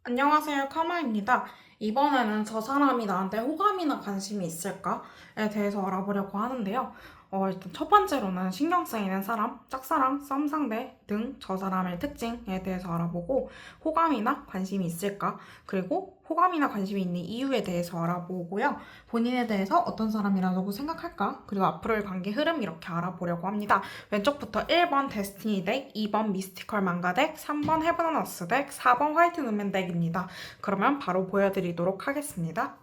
안녕하세요, 카마입니다. 이번에는 저 사람이 나한테 호감이나 관심이 있을까에 대해서 알아보려고 하는데요. 일단 첫 번째로는 신경 쓰이는 사람, 짝사랑, 썸상대 등 저 사람의 특징에 대해서 알아보고 호감이나 관심이 있을까, 그리고 호감이나 관심이 있는 이유에 대해서 알아보고요. 본인에 대해서 어떤 사람이라고 생각할까, 그리고 앞으로의 관계 흐름 이렇게 알아보려고 합니다. 왼쪽부터 1번 데스티니 덱, 2번 미스티컬 망가 덱, 3번 헤븐 온 어스 덱, 4번 화이트 누멘 덱입니다. 그러면 바로 보여드리도록 하겠습니다.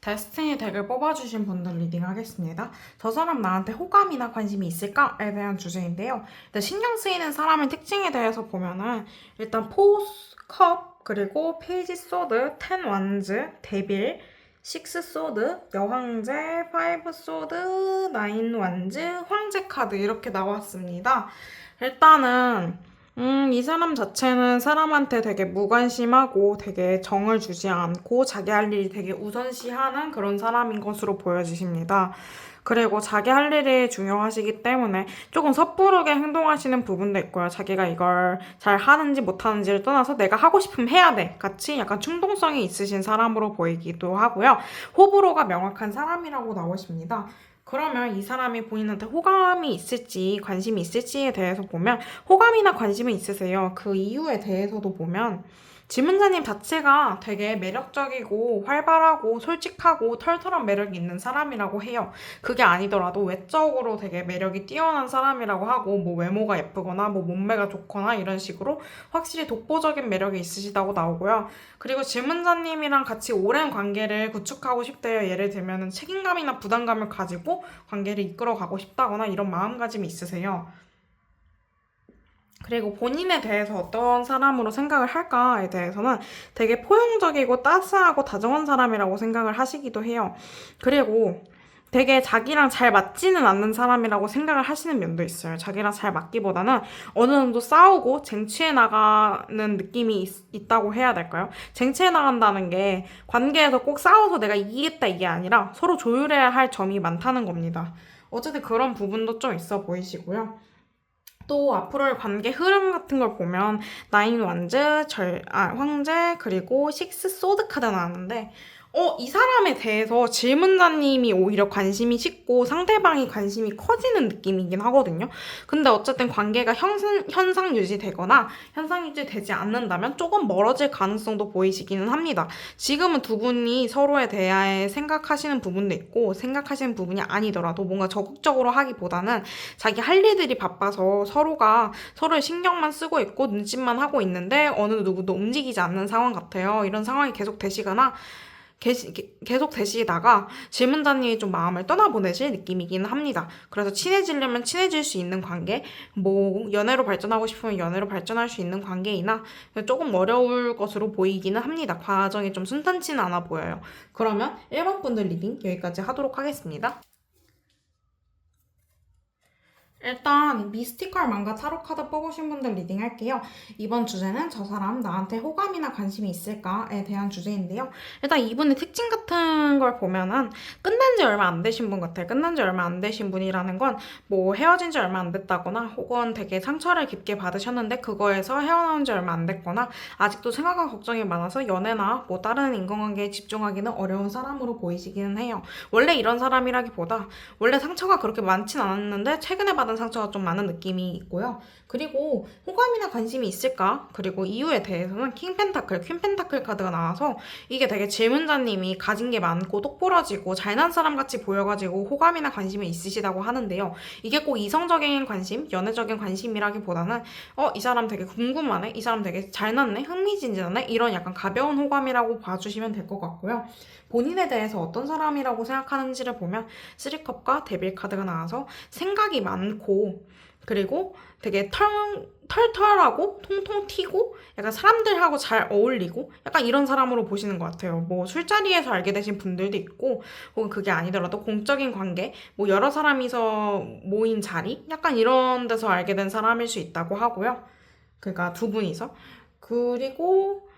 데스티니 덱을 뽑아주신 분들 리딩 하겠습니다. 저 사람 나한테 호감이나 관심이 있을까에 대한 주제인데요. 일단 신경 쓰이는 사람의 특징에 대해서 보면은 일단 포스, 컵, 그리고 페이지 소드, 텐 완즈, 데빌, 식스 소드, 여황제, 파이브 소드, 나인 완즈, 황제 카드 이렇게 나왔습니다. 일단은 이 사람 자체는 사람한테 되게 무관심하고 되게 정을 주지 않고 자기 할 일이 되게 우선시하는 그런 사람인 것으로 보여지십니다. 그리고 자기 할 일이 중요하시기 때문에 조금 섣부르게 행동하시는 부분도 있고요. 자기가 이걸 잘 하는지 못하는지를 떠나서 내가 하고 싶으면 해야 돼. 같이 약간 충동성이 있으신 사람으로 보이기도 하고요. 호불호가 명확한 사람이라고 나오십니다. 그러면 이 사람이 본인한테 호감이 있을지 관심이 있을지에 대해서 보면 호감이나 관심이 있으세요. 그 이유에 대해서도 보면 지문자님 자체가 되게 매력적이고 활발하고 솔직하고 털털한 매력이 있는 사람이라고 해요. 그게 아니더라도 외적으로 되게 매력이 뛰어난 사람이라고 하고 뭐 외모가 예쁘거나 뭐 몸매가 좋거나 이런 식으로 확실히 독보적인 매력이 있으시다고 나오고요. 그리고 질문자님이랑 같이 오랜 관계를 구축하고 싶대요. 예를 들면 책임감이나 부담감을 가지고 관계를 이끌어가고 싶다거나 이런 마음가짐이 있으세요. 그리고 본인에 대해서 어떤 사람으로 생각을 할까에 대해서는 되게 포용적이고 따스하고 다정한 사람이라고 생각을 하시기도 해요. 그리고 되게 자기랑 잘 맞지는 않는 사람이라고 생각을 하시는 면도 있어요. 자기랑 잘 맞기보다는 어느 정도 싸우고 쟁취해 나가는 느낌이 있다고 해야 될까요? 쟁취해 나간다는 게 관계에서 꼭 싸워서 내가 이기겠다 이게 아니라 서로 조율해야 할 점이 많다는 겁니다. 어쨌든 그런 부분도 좀 있어 보이시고요. 또 앞으로의 관계 흐름 같은 걸 보면 나인 완즈, 황제, 그리고 식스 소드 카드 나왔는데 이 사람에 대해서 질문자님이 오히려 관심이 식고 상대방이 관심이 커지는 느낌이긴 하거든요. 근데 어쨌든 관계가 현상 유지되거나 현상 유지되지 않는다면 조금 멀어질 가능성도 보이시기는 합니다. 지금은 두 분이 서로에 대해 생각하시는 부분도 있고 생각하시는 부분이 아니더라도 뭔가 적극적으로 하기보다는 자기 할 일들이 바빠서 서로가 서로의 신경만 쓰고 있고 눈짓만 하고 있는데 어느 누구도 움직이지 않는 상황 같아요. 이런 상황이 계속 되시거나 계속 되시다가 질문자님이 좀 마음을 떠나보내실 느낌이긴 합니다. 그래서 친해지려면 친해질 수 있는 관계, 뭐 연애로 발전하고 싶으면 연애로 발전할 수 있는 관계이나 조금 어려울 것으로 보이기는 합니다. 과정이 좀 순탄치는 않아 보여요. 그러면 1번 분들 리딩 여기까지 하도록 하겠습니다. 일단 미스티컬 망가 타로 카드 뽑으신 분들 리딩 할게요. 이번 주제는 저 사람 나한테 호감이나 관심이 있을까에 대한 주제인데요. 일단 이분의 특징 같은 걸 보면은 끝난 지 얼마 안 되신 분 같아요. 끝난 지 얼마 안 되신 분이라는 건 뭐 헤어진 지 얼마 안 됐다거나 혹은 되게 상처를 깊게 받으셨는데 그거에서 헤어나온 지 얼마 안 됐거나 아직도 생각과 걱정이 많아서 연애나 뭐 다른 인간관계에 집중하기는 어려운 사람으로 보이시기는 해요. 원래 이런 사람이라기보다 원래 상처가 그렇게 많진 않았는데 최근에 받은 상처가 좀 많은 느낌이 있고요. 그리고 호감이나 관심이 있을까? 그리고 이유에 대해서는 킹 펜타클, 퀸 펜타클 카드가 나와서 이게 되게 질문자님이 가진 게 많고 똑부러지고 잘난 사람 같이 보여가지고 호감이나 관심이 있으시다고 하는데요. 이게 꼭 이성적인 관심, 연애적인 관심이라기보다는 이 사람 되게 궁금하네? 이 사람 되게 잘났네? 흥미진진하네? 이런 약간 가벼운 호감이라고 봐주시면 될 것 같고요. 본인에 대해서 어떤 사람이라고 생각하는지를 보면 쓰리컵과 데빌 카드가 나와서 생각이 많고 그리고 되게 털털하고 통통 튀고 약간 사람들하고 잘 어울리고 약간 이런 사람으로 보시는 것 같아요. 뭐 술자리에서 알게 되신 분들도 있고 혹은 그게 아니더라도 공적인 관계, 뭐 여러 사람이서 모인 자리 약간 이런 데서 알게 된 사람일 수 있다고 하고요. 그러니까 두 분이서. 그리고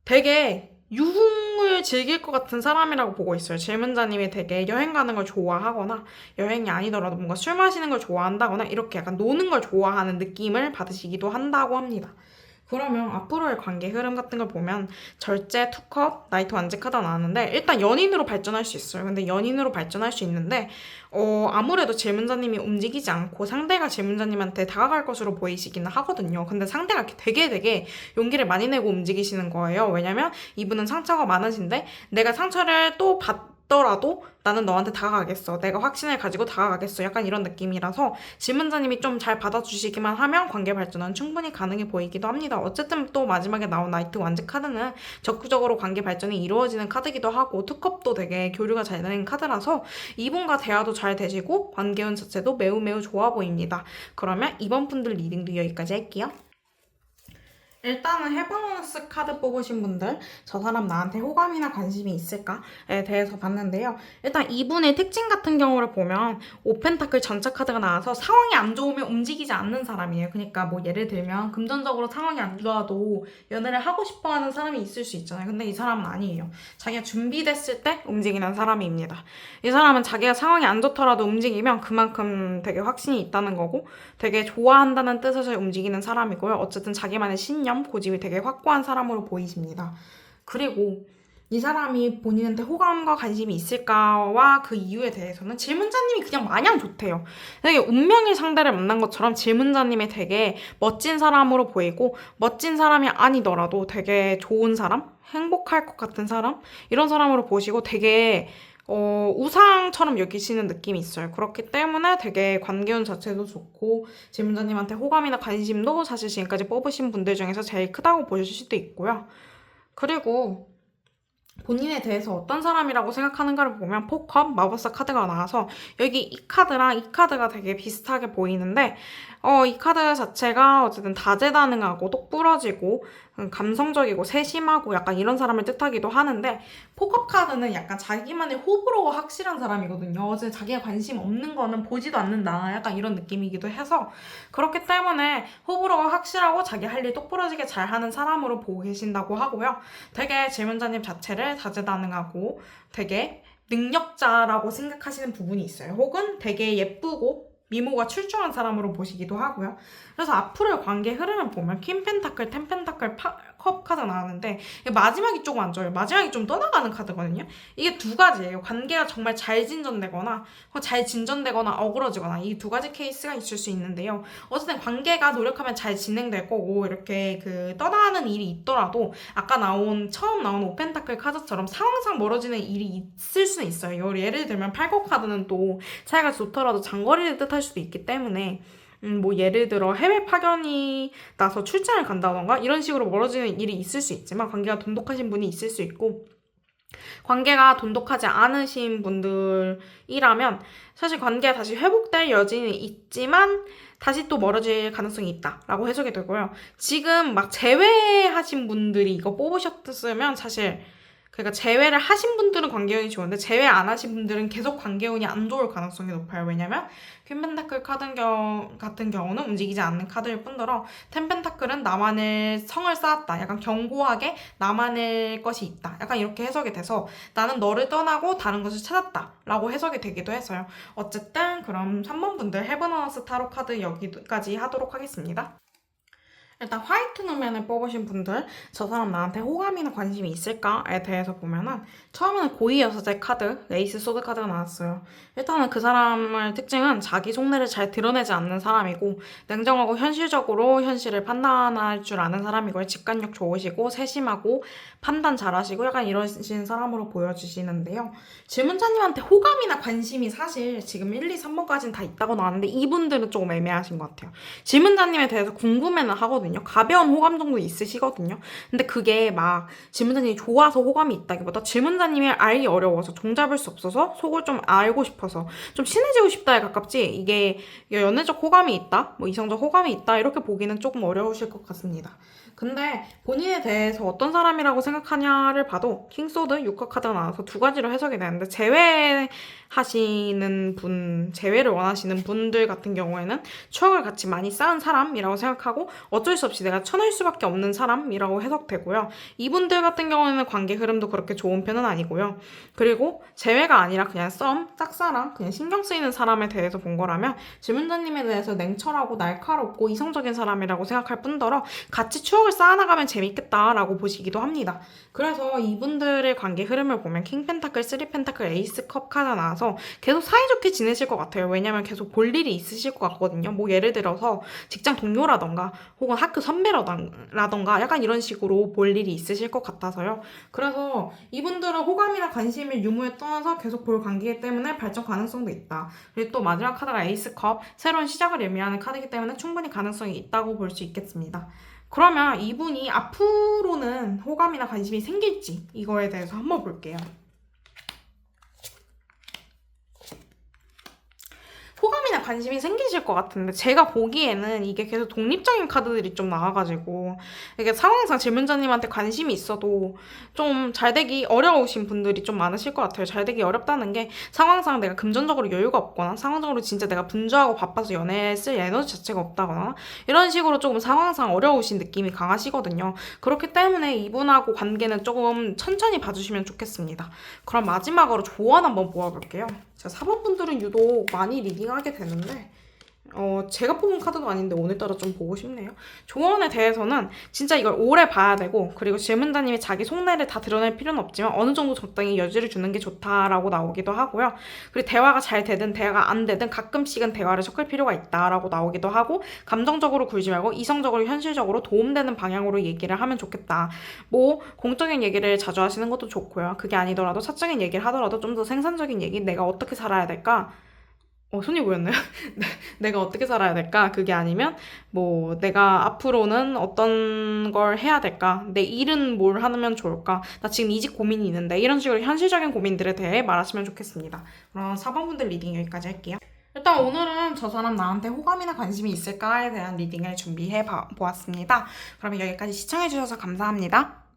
되게 유흥을 즐길 것 같은 사람이라고 보고 있어요. 질문자님이 되게 여행 가는 걸 좋아하거나 여행이 아니더라도 뭔가 술 마시는 걸 좋아한다거나 이렇게 약간 노는 걸 좋아하는 느낌을 받으시기도 한다고 합니다. 그러면 앞으로의 관계 흐름 같은 걸 보면 절제, 투컵, 나이트 완제 카드가 나왔는데 일단 연인으로 발전할 수 있어요. 근데 연인으로 발전할 수 있는데 아무래도 질문자님이 움직이지 않고 상대가 질문자님한테 다가갈 것으로 보이시기는 하거든요. 근데 상대가 되게 용기를 많이 내고 움직이시는 거예요. 왜냐면 이분은 상처가 많으신데 내가 상처를 또 받더라도 나는 너한테 다가가겠어. 내가 확신을 가지고 다가가겠어. 약간 이런 느낌이라서 질문자님이 좀 잘 받아주시기만 하면 관계 발전은 충분히 가능해 보이기도 합니다. 어쨌든 또 마지막에 나온 나이트 완즈 카드는 적극적으로 관계 발전이 이루어지는 카드기도 하고 투컵도 되게 교류가 잘 되는 카드라서 이분과 대화도 잘 되시고 관계운 자체도 매우 좋아 보입니다. 그러면 이번 분들 리딩도 여기까지 할게요. 일단은 헤븐원스 카드 뽑으신 분들 저 사람 나한테 호감이나 관심이 있을까에 대해서 봤는데요. 일단 이분의 특징 같은 경우를 보면 오펜타클 전차 카드가 나와서 상황이 안 좋으면 움직이지 않는 사람이에요. 그러니까 뭐 예를 들면 금전적으로 상황이 안 좋아도 연애를 하고 싶어하는 사람이 있을 수 있잖아요. 근데 이 사람은 아니에요. 자기가 준비됐을 때 움직이는 사람입니다. 이 사람은 자기가 상황이 안 좋더라도 움직이면 그만큼 되게 확신이 있다는 거고 되게 좋아한다는 뜻에서 움직이는 사람이고요. 어쨌든 자기만의 신념, 고집이 되게 확고한 사람으로 보이십니다. 그리고 이 사람이 본인한테 호감과 관심이 있을까와 그 이유에 대해서는 질문자님이 그냥 마냥 좋대요. 되게 운명의 상대를 만난 것처럼 질문자님이 되게 멋진 사람으로 보이고 멋진 사람이 아니더라도 되게 좋은 사람? 행복할 것 같은 사람? 이런 사람으로 보시고 되게 우상처럼 여기시는 느낌이 있어요. 그렇기 때문에 되게 관계운 자체도 좋고 질문자님한테 호감이나 관심도 사실 지금까지 뽑으신 분들 중에서 제일 크다고 보실 수도 있고요. 그리고 본인에 대해서 어떤 사람이라고 생각하는가를 보면 포컵, 마법사 카드가 나와서 여기 이 카드랑 이 카드가 되게 비슷하게 보이는데 이 카드 자체가 어쨌든 다재다능하고 똑부러지고 감성적이고 세심하고 약간 이런 사람을 뜻하기도 하는데 포컵 카드는 약간 자기만의 호불호가 확실한 사람이거든요. 어제 자기가 관심 없는 거는 보지도 않는다. 약간 이런 느낌이기도 해서 그렇기 때문에 호불호가 확실하고 자기 할 일 똑부러지게 잘하는 사람으로 보고 계신다고 하고요. 되게 질문자님 자체를 다재다능하고 되게 능력자라고 생각하시는 부분이 있어요. 혹은 되게 예쁘고 미모가 출중한 사람으로 보시기도 하고요. 그래서 앞으로의 관계 흐름을 보면 퀸 펜타클, 텐 펜타클, 컵 카드 나왔는데 마지막이 조금 안 좋아요. 마지막이 좀 떠나가는 카드거든요. 이게 두 가지예요. 관계가 정말 잘 진전되거나 잘 진전되거나 어그러지거나 이 두 가지 케이스가 있을 수 있는데요. 어쨌든 관계가 노력하면 잘 진행될 거고 이렇게 그 떠나가는 일이 있더라도 아까 처음 나온 오펜타클 카드처럼 상황상 멀어지는 일이 있을 수는 있어요. 예를 들면 팔곡 카드는 또 사이가 좋더라도 장거리를 뜻할 수도 있기 때문에 뭐 예를 들어 해외 파견이 나서 출장을 간다던가 이런 식으로 멀어지는 일이 있을 수 있지만 관계가 돈독하신 분이 있을 수 있고 관계가 돈독하지 않으신 분들이라면 사실 관계가 다시 회복될 여지는 있지만 다시 또 멀어질 가능성이 있다라고 해석이 되고요. 지금 막 제외하신 분들이 이거 뽑으셨으면 사실 그러니까 제외를 하신 분들은 관계운이 좋은데 제외 안 하신 분들은 계속 관계운이 안 좋을 가능성이 높아요. 왜냐면 퀸 펜타클 같은 경우는 움직이지 않는 카드일 뿐더러 텐 펜타클은 나만의 성을 쌓았다. 약간 견고하게 나만의 것이 있다. 약간 이렇게 해석이 돼서 나는 너를 떠나고 다른 것을 찾았다. 라고 해석이 되기도 해서요. 어쨌든 그럼 3번 분들 헤븐어스 타로 카드 여기까지 하도록 하겠습니다. 일단 화이트 누멘을 뽑으신 분들 저 사람 나한테 호감이나 관심이 있을까에 대해서 보면은 처음에는 고위 여사제 카드, 레이스 소드 카드가 나왔어요. 일단은 그 사람의 특징은 자기 속내를 잘 드러내지 않는 사람이고 냉정하고 현실적으로 현실을 판단할 줄 아는 사람이고요. 직관력 좋으시고 세심하고 판단 잘하시고 약간 이러신 사람으로 보여주시는데요. 질문자님한테 호감이나 관심이 사실 지금 1, 2, 3번까지는 다 있다고 나왔는데 이분들은 조금 애매하신 것 같아요. 질문자님에 대해서 궁금해는 하거든요. 있거든요. 가벼운 호감 정도 있으시거든요. 근데 그게 막 질문자님이 좋아서 호감이 있다기보다 질문자님이 알기 어려워서 종잡을 수 없어서 속을 좀 알고 싶어서 좀 친해지고 싶다에 가깝지, 이게 연애적 호감이 있다, 뭐 이성적 호감이 있다 이렇게 보기는 조금 어려우실 것 같습니다. 근데 본인에 대해서 어떤 사람이라고 생각하냐를 봐도 킹소드 6화 카드가 나와서 두 가지로 해석이 되는데, 제외를 원하시는 분들 같은 경우에는 추억을 같이 많이 쌓은 사람이라고 생각하고 어쩔 수 없이 내가 쳐낼 수밖에 없는 사람이라고 해석되고요. 이분들 같은 경우에는 관계 흐름도 그렇게 좋은 편은 아니고요. 그리고 제외가 아니라 그냥 짝사랑, 그냥 신경 쓰이는 사람에 대해서 본 거라면 질문자님에 대해서 냉철하고 날카롭고 이성적인 사람이라고 생각할 뿐더러 같이 추억을 쌓아나가면 재밌겠다라고 보시기도 합니다. 그래서 이분들의 관계 흐름을 보면 킹펜타클, 3펜타클, 에이스컵 카드가 나와서 계속 사이좋게 지내실 것 같아요. 왜냐면 계속 볼 일이 있으실 것 같거든요. 뭐 예를 들어서 직장 동료라던가 혹은 학교 선배라던가 약간 이런 식으로 볼 일이 있으실 것 같아서요. 그래서 이분들은 호감이나 관심을 유무에 떠나서 계속 볼 관계이기 때문에 발전 가능성도 있다. 그리고 또 마지막 카드가 에이스컵, 새로운 시작을 의미하는 카드이기 때문에 충분히 가능성이 있다고 볼 수 있겠습니다. 그러면 이분이 앞으로는 호감이나 관심이 생길지 이거에 대해서 한번 볼게요. 호감이나 관심이 생기실 것 같은데 제가 보기에는 이게 계속 독립적인 카드들이 좀 나와가지고 이게 상황상 질문자님한테 관심이 있어도 좀 잘 되기 어려우신 분들이 좀 많으실 것 같아요. 잘 되기 어렵다는 게 상황상 내가 금전적으로 여유가 없거나 상황적으로 진짜 내가 분주하고 바빠서 연애에 쓸 에너지 자체가 없다거나 이런 식으로 조금 상황상 어려우신 느낌이 강하시거든요. 그렇기 때문에 이분하고 관계는 조금 천천히 봐주시면 좋겠습니다. 그럼 마지막으로 조언 한번 모아볼게요. 자, 4번 분들은 유독 많이 리딩하게 되는데 제가 뽑은 카드도 아닌데 오늘따라 좀 보고 싶네요. 조언에 대해서는 진짜 이걸 오래 봐야 되고, 그리고 질문자님이 자기 속내를 다 드러낼 필요는 없지만 어느 정도 적당히 여지를 주는 게 좋다라고 나오기도 하고요. 그리고 대화가 잘 되든 대화가 안 되든 가끔씩은 대화를 섞을 필요가 있다라고 나오기도 하고, 감정적으로 굴지 말고 이성적으로 현실적으로 도움되는 방향으로 얘기를 하면 좋겠다. 뭐 공적인 얘기를 자주 하시는 것도 좋고요. 그게 아니더라도 사적인 얘기를 하더라도 좀 더 생산적인 얘기, 내가 어떻게 살아야 될까? 손이 보였나요? 내가 어떻게 살아야 될까? 그게 아니면 뭐 내가 앞으로는 어떤 걸 해야 될까? 내 일은 뭘 하면 좋을까? 나 지금 이직 고민이 있는데, 이런 식으로 현실적인 고민들에 대해 말하시면 좋겠습니다. 그럼 4번 분들 리딩 여기까지 할게요. 일단 오늘은 저 사람 나한테 호감이나 관심이 있을까에 대한 리딩을 준비해 보았습니다. 그럼 여기까지 시청해주셔서 감사합니다.